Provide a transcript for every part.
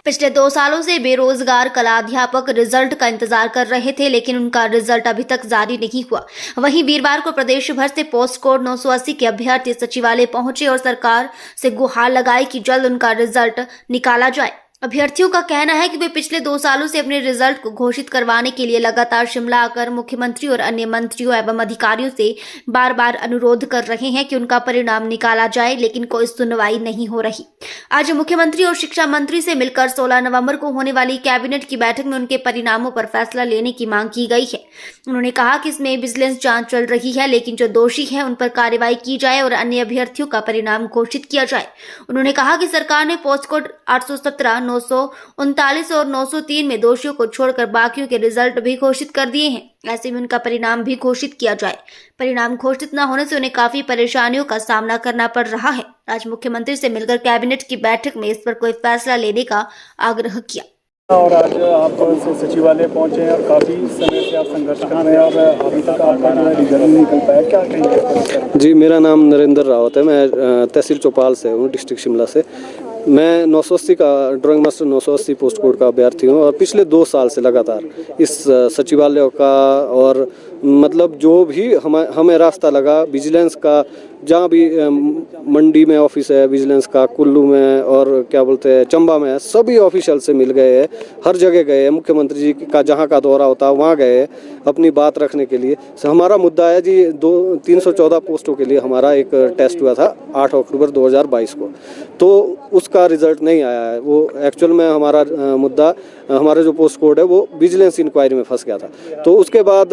पिछले 2 सालों से बेरोजगार कलाध्यापक रिजल्ट का इंतजार कर रहे थे, लेकिन उनका रिजल्ट अभी तक जारी नहीं हुआ। वहीं वीरवार को प्रदेश भर से पोस्ट कोड 980 के अभ्यर्थी सचिवालय पहुंचे और सरकार से गुहार लगाई कि जल्द उनका रिजल्ट निकाला जाए। अभ्यर्थियों का कहना है कि वे पिछले 2 सालों से अपने रिजल्ट को घोषित करवाने के लिए लगातार शिमला आकर मुख्यमंत्री और अन्य मंत्रियों एवं अधिकारियों से बार बार अनुरोध कर रहे हैं कि उनका परिणाम निकाला जाए, लेकिन कोई सुनवाई नहीं हो रही। आज मुख्यमंत्री और शिक्षा मंत्री से मिलकर 16 नवंबर को होने वाली कैबिनेट की बैठक में उनके परिणामों पर फैसला लेने की मांग की गई है। उन्होंने कहा कि इसमें विजिलेंस जांच चल रही है, लेकिन जो दोषी है उन पर कार्रवाई की जाए और अन्य अभ्यर्थियों का परिणाम घोषित किया जाए। उन्होंने कहा कि सरकार ने पोस्ट कोड 817, 939 और 903 में दोषियों को छोड़कर बाकियों के रिजल्ट भी घोषित कर दिए हैं। ऐसे में उनका परिणाम भी घोषित किया जाए। परिणाम घोषित न होने से उन्हें काफी परेशानियों का सामना करना पड़ रहा है। आज मुख्यमंत्री से मिलकर कैबिनेट की बैठक में इस पर कोई फैसला लेने का आग्रह किया। और आज आप सचिवालय पहुंचे हैं और काफ़ी समय से आप संघर्ष कर रहे हैं और अभी तक आपका रिजल्ट नहीं निकल पाया, क्या कहेंगे? जी, मेरा नाम नरेंद्र रावत है। मैं तहसील चौपाल से हूँ, डिस्ट्रिक्ट शिमला से। मैं 980 का ड्राइंग मास्टर 980 पोस्ट कोड का अभ्यर्थी हूँ और पिछले 2 साल से लगातार इस सचिवालय का और मतलब जो भी हमें रास्ता लगा विजिलेंस का, जहाँ भी मंडी में ऑफिस है विजिलेंस का, कुल्लू में और क्या बोलते हैं चंबा में, सभी ऑफिशियल से मिल गए हैं, हर जगह गए हैं। मुख्यमंत्री जी का जहाँ का दौरा होता है वहाँ गए अपनी बात रखने के लिए। हमारा मुद्दा है जी 314 पोस्टों के लिए हमारा एक टेस्ट हुआ था 8 अक्टूबर 2022 को, तो उसका रिजल्ट नहीं आया है। वो एक्चुअल में हमारा मुद्दा, हमारा जो पोस्ट कोड है वो विजिलेंस इंक्वायरी में फंस गया था। तो उसके बाद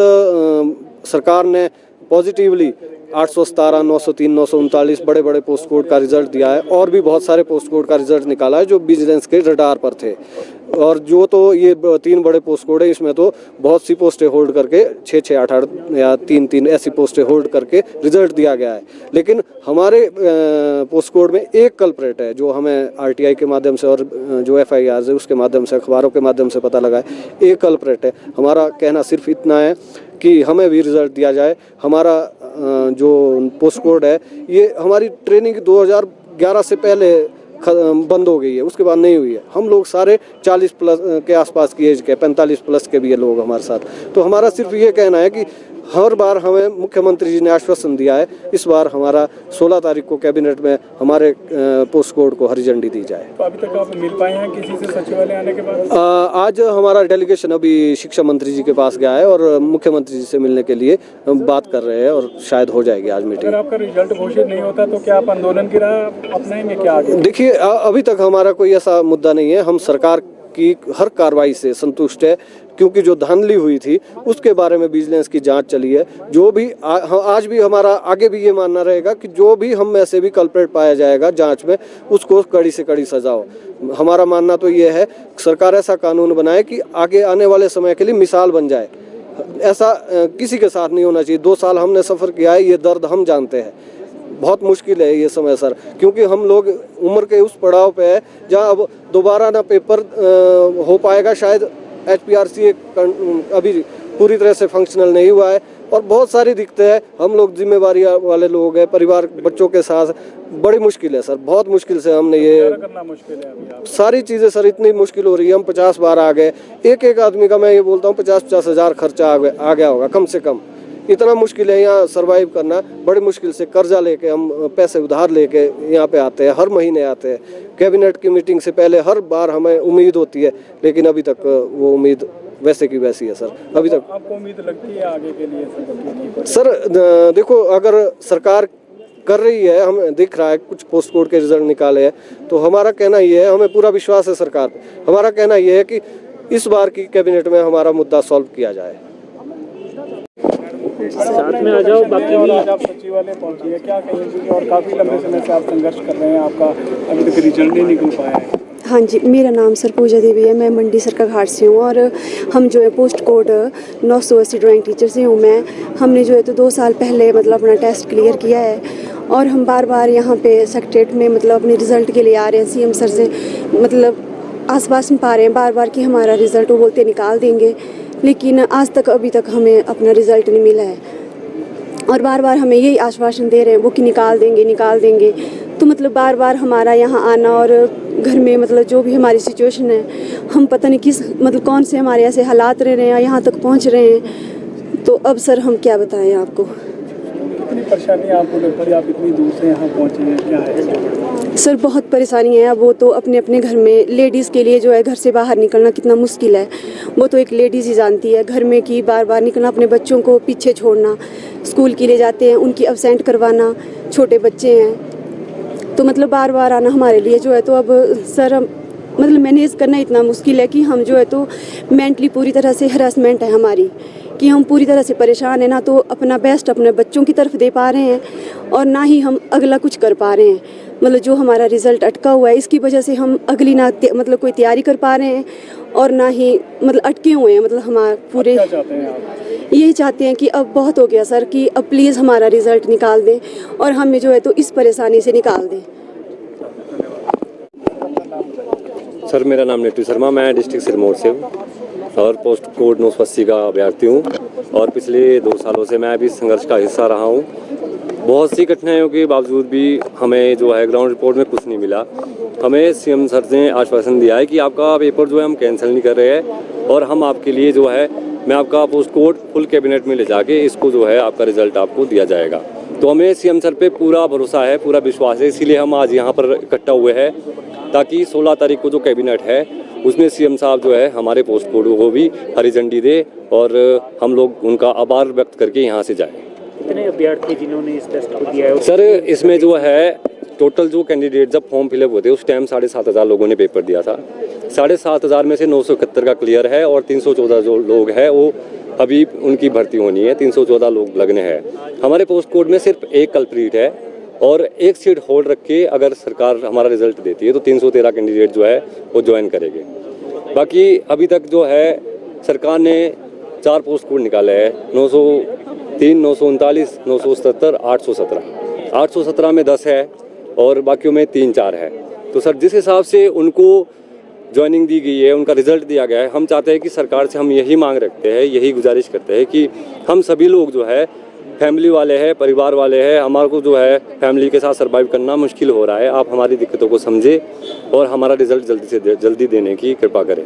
सरकार ने पॉजिटिवली 817, 903, 939 बड़े बड़े पोस्ट कोड का रिजल्ट दिया है और भी बहुत सारे पोस्ट कोड का रिजल्ट निकाला है जो विजिलेंस के रडार पर थे। और जो तो ये 3 बड़े पोस्ट कोड है, इसमें तो बहुत सी पोस्टें होल्ड करके 6-6, 8-8 या 3-3 ऐसी पोस्टें होल्ड करके रिजल्ट दिया गया है। लेकिन हमारे पोस्ट कोड में एक कल्प्रेट है जो हमें RTI के माध्यम से और जो FIR है उसके माध्यम से, अखबारों के माध्यम से पता लगा है, एक कल्प्रेट है। हमारा कहना सिर्फ इतना है कि हमें भी रिजल्ट दिया जाए। हमारा जो पोस्ट कोड है ये हमारी ट्रेनिंग 2011 से पहले बंद हो गई है, उसके बाद नहीं हुई है। हम लोग सारे 40 प्लस के आसपास की एज के, 45 प्लस के भी ये लोग हमारे साथ। तो हमारा सिर्फ ये कहना है कि हर बार हमें मुख्यमंत्री जी ने आश्वासन दिया है, इस बार हमारा 16 तारीख को कैबिनेट में हमारे पोस्ट कोड को हरी झंडी दी जाए। तो अभी तक आप मिल पाए हैं किसी से सचिवालय आने के बाद? आज हमारा डेलीगेशन अभी शिक्षा मंत्री जी के पास गया है और मुख्यमंत्री जी से मिलने के लिए बात कर रहे हैं और शायद हो जाएगी आज मीटिंग। अगर आपका रिजल्ट घोषित नहीं होता तो क्या आप आंदोलन की राह अपनाएंगे क्या आगे? देखिए, अभी तक हमारा कोई ऐसा मुद्दा नहीं है। हम सरकार की हर कार्रवाई से संतुष्ट है, क्योंकि जो धांधली हुई थी उसके बारे में विजिलेंस की जांच चली है। जो भी आज भी हमारा आगे भी ये मानना रहेगा कि जो भी हम में से भी कल्प्रेट पाया जाएगा जांच में, उसको कड़ी से कड़ी सजा हो। हमारा मानना तो ये है सरकार ऐसा कानून बनाए कि आगे आने वाले समय के लिए मिसाल बन जाए। ऐसा किसी के साथ नहीं होना चाहिए। 2 साल हमने सफ़र किया है, ये दर्द हम जानते हैं। बहुत मुश्किल है ये समय सर, क्योंकि हम लोग उम्र के उस पड़ाव पे है जहाँ अब दोबारा ना पेपर हो पाएगा। शायद HPRC अभी पूरी तरह से फंक्शनल नहीं हुआ है और बहुत सारी दिक्कतें हैं। हम लोग जिम्मेवारी वाले लोग हैं, परिवार बच्चों के साथ बड़ी मुश्किल है सर। बहुत मुश्किल से हमने ये करना मुश्किल है अभी सारी चीज़ें सर, इतनी मुश्किल हो रही है। हम 50 बार आ गए, एक आदमी का मैं ये बोलता हूँ 50-50 हज़ार खर्चा आ गया होगा कम से कम। इतना मुश्किल है यहाँ सरवाइव करना। बड़ी मुश्किल से कर्जा लेके, हम पैसे उधार लेके यहाँ पे आते हैं, हर महीने आते हैं। कैबिनेट की मीटिंग से पहले हर बार हमें उम्मीद होती है, लेकिन अभी तक वो उम्मीद वैसे की वैसी है सर। अभी तक आपको उम्मीद लगती है आगे के लिए सर? देखो, अगर सरकार कर रही है, हमें दिख रहा है कुछ पोस्ट कोड के रिजल्ट निकाले हैं, तो हमारा कहना ये है, हमें पूरा विश्वास है सरकार पे। हमारा कहना ये है कि इस बार की कैबिनेट में हमारा मुद्दा सॉल्व किया जाए। साथ में आ जाओ। बाकी भी आज आप सचिवालय पहुंची है, क्या कहेंगे? और काफ़ी लंबे समय से आप संघर्ष कर रहे हैं, आपका अभी तक रिजल्ट नहीं निकल पाया है। हाँ जी, मेरा नाम सर पूजा देवी है। मैं मंडी सरका घाट से हूँ और हम जो है पोस्ट कोड 980 ड्राइंग टीचर से हूँ मैं। हमने जो है तो 2 साल पहले मतलब अपना टेस्ट क्लियर किया है और हम बार बार यहाँ पे सेक्रेटरीट में मतलब अपने रिज़ल्ट के लिए आ रहे हैं। CM सर से मतलब आश्वासन पा रहे हैं बार बार कि हमारा रिज़ल्ट, वो बोलते निकाल देंगे, लेकिन आज तक अभी तक हमें अपना रिज़ल्ट नहीं मिला है और बार बार हमें यही आश्वासन दे रहे हैं वो कि निकाल देंगे। तो मतलब बार बार हमारा यहाँ आना और घर में मतलब जो भी हमारी सिचुएशन है, हम पता नहीं किस मतलब कौन से हमारे ऐसे हालात रह रहे हैं, यहाँ तक पहुँच रहे हैं। तो अब सर हम क्या बताएं आपको। कितनी परेशानी आपको लग पड़ी, आप इतनी दूर से यहाँ पहुँचे हैं, क्या है? सर बहुत परेशानी है। वो तो अपने अपने घर में लेडीज़ के लिए जो है घर से बाहर निकलना कितना मुश्किल है, वो तो एक लेडीज़ ही जानती है। घर में कि बार बार निकलना, अपने बच्चों को पीछे छोड़ना, स्कूल के लिए जाते हैं उनकी अब्सेंट करवाना, छोटे बच्चे हैं तो मतलब बार बार आना हमारे लिए जो है तो अब सर हम मतलब मैनेज करना इतना मुश्किल है कि हम जो है तो मेंटली पूरी तरह से हरासमेंट है हमारी, कि हम पूरी तरह से परेशान हैं। ना तो अपना बेस्ट अपने बच्चों की तरफ दे पा रहे हैं और ना ही हम अगला कुछ कर पा रहे हैं। मतलब जो हमारा रिज़ल्ट अटका हुआ है इसकी वजह से हम अगली ना मतलब कोई तैयारी कर पा रहे हैं और ना ही मतलब अटके हुए हैं। मतलब हमारे पूरे क्या चाहते हैं आप? यही चाहते हैं कि अब बहुत हो गया सर, कि अब प्लीज़ हमारा रिज़ल्ट निकाल दें और हमें जो है तो इस परेशानी से निकाल दें। सर मेरा नाम नितिन शर्मा, मैं डिस्ट्रिक्ट सिरमौर से हूँ और पोस्ट कोड 980 का अभ्यर्थी हूँ और पिछले 2 सालों से मैं अभी संघर्ष का हिस्सा रहा हूँ। बहुत सी कठिनाइयों के बावजूद भी हमें जो है ग्राउंड रिपोर्ट में कुछ नहीं मिला। हमें सीएम सर ने आश्वासन दिया है कि आपका पेपर जो है हम कैंसिल नहीं कर रहे हैं और हम आपके लिए जो है मैं आपका पोस्ट कोड फुल कैबिनेट में ले जाके इसको जो है आपका रिजल्ट आपको दिया जाएगा। तो हमें सीएम सर पे पूरा भरोसा है, पूरा विश्वास है, इसीलिए हम आज यहाँ पर इकट्ठा हुए हैं ताकि 16 तारीख को जो कैबिनेट है उसमें सीएम साहब जो है हमारे पोस्ट कोड को भी हरी झंडी दे और हम लोग उनका आभार व्यक्त करके यहाँ से जाएं। कितने अभ्यर्थी जिन्होंने इस टेस्ट को दिया है? सर इसमें जो है टोटल जो कैंडिडेट जब फॉर्म फिलअप हुए थे उस टाइम 7,500 लोगों ने पेपर दिया था। 7,500 में से 971 का क्लियर है और 314 जो लोग हैं वो अभी उनकी भर्ती होनी है। 314 लोग लगने हैं। हमारे पोस्ट कोड में सिर्फ एक कल्प्रीट है और एक सीट होल्ड रख के अगर सरकार हमारा रिजल्ट देती है तो 313 कैंडिडेट जो है वो ज्वाइन करेंगे। बाकी अभी तक जो है सरकार ने 4 पोस्ट कोड निकाले हैं, 903, 939, 977, 817। 817 में 10 है और बाकियों में 3-4 है। तो सर जिस हिसाब से उनको ज्वाइनिंग दी गई है, उनका रिजल्ट दिया गया है, हम चाहते हैं कि सरकार से हम यही मांग रखते हैं, यही गुजारिश करते हैं कि हम सभी लोग जो है फैमिली वाले हैं, परिवार वाले हैं, हमारे को जो है फैमिली के साथ सर्वाइव करना मुश्किल हो रहा है। आप हमारी दिक्कतों को समझें और हमारा रिजल्ट जल्दी से जल्दी देने की कृपा करें।